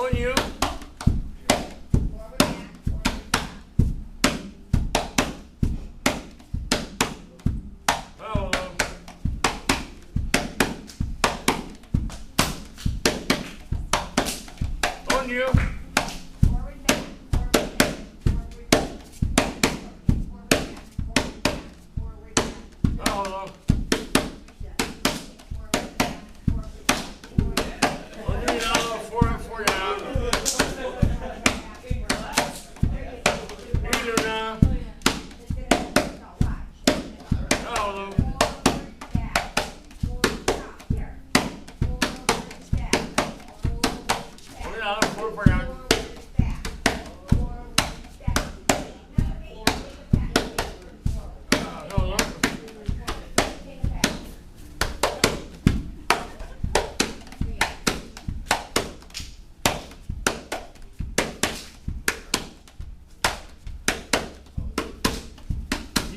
On you. Follow. On you. Follow.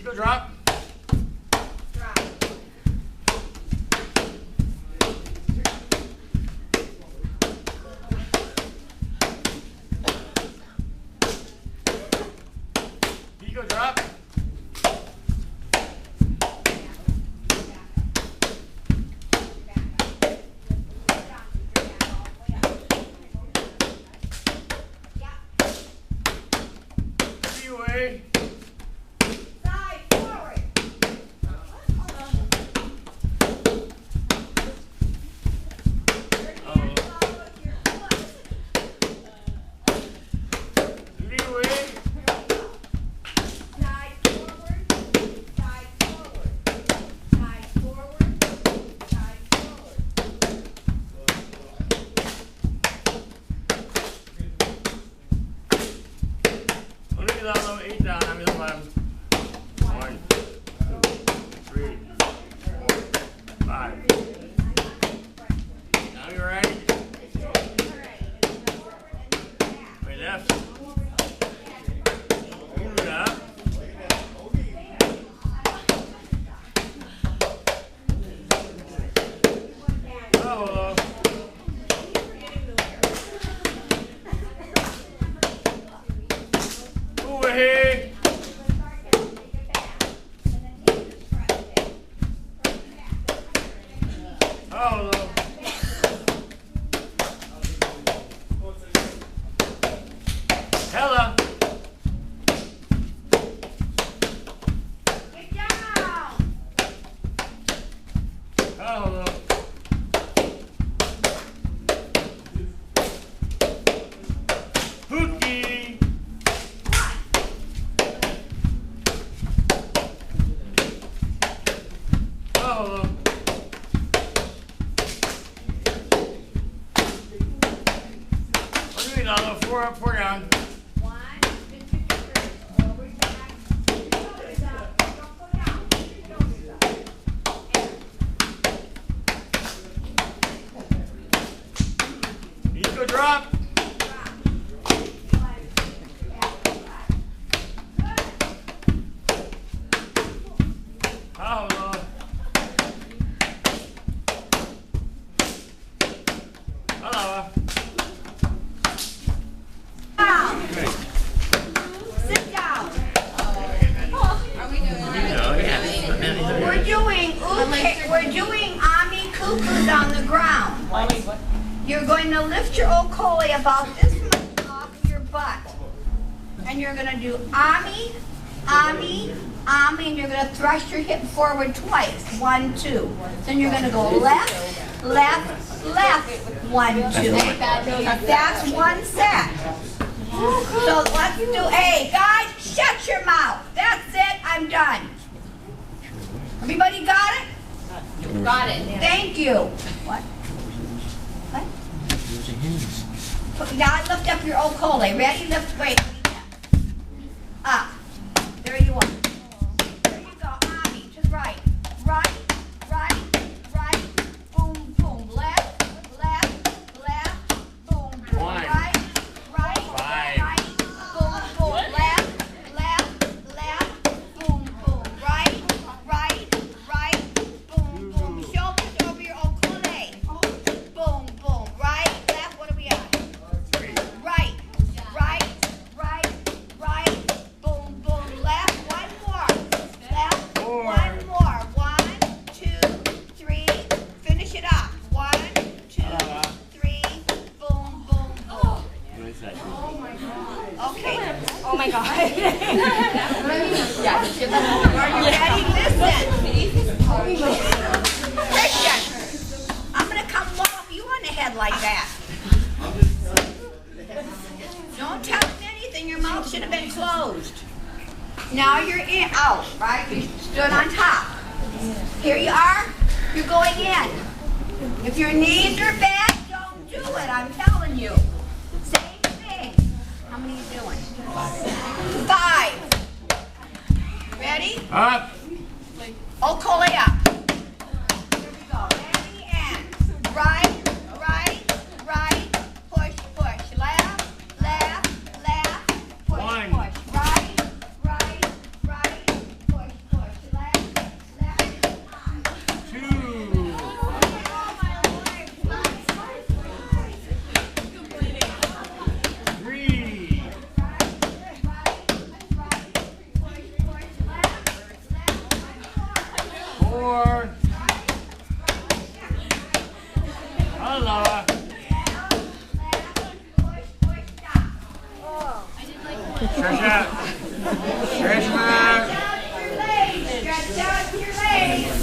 Go drop. Drop. Ego drop. Freeway. Eight down, I'm in the bottom. 1, 2, 3, 4, 5. Now you're right. Right left. Move it up. Oh, hey. Oh, Hella. Get down. Oh, Pookie. Oh, what are you doing, Lalo? 4 up, 4 down. 1, 2, 3, forward, back, shoulders up. Don't go down. Shoulders up. Ego drop. Oh, Lord. Hello. Down. Sit down. We're doing Ami Cuckoos on the ground. You're going to lift your okole about this much off your butt. And you're going to do Ami, Ami, Ami, and you're going to thrust your hip forward twice. 1, 2. Then you're going to go left, left, left. 1, 2. That's one set. So let's do, hey, guys, shut your mouth. That's it, I'm done. Everybody got it? Got it. Thank you. What? What? Now lift up your okole. Ready? Lift, wait. Up. There you are. There you go. Ami, to the right. Right, right, right. Boom, boom. Left, left, left. Boom, boom. One. Right, right, Five. right. Boom, boom. Left, left, left. Boom, boom. Right, right, right. Boom, boom. Shoulders over your okole. Boom, boom. Right, left. What are we at? 3. my God. Are you ready? Listen. Christian, I'm going to come wallop you on the head like that. Don't tell him anything. Your mouth should have been closed. Now you're out, right? You stood on top. Here you are. You're going in. If your knees are bad, don't do it. I'm telling you. Same thing. How many are you doing? 5. Ready? Up. Okole up. Here we go. Ready and right, right, right. Push, push. Left, left, left. Push, 1. push. Right, right, right. Push, push. Left, left. 2. Hello. Stretch out. Stretch out. Stretch out your legs.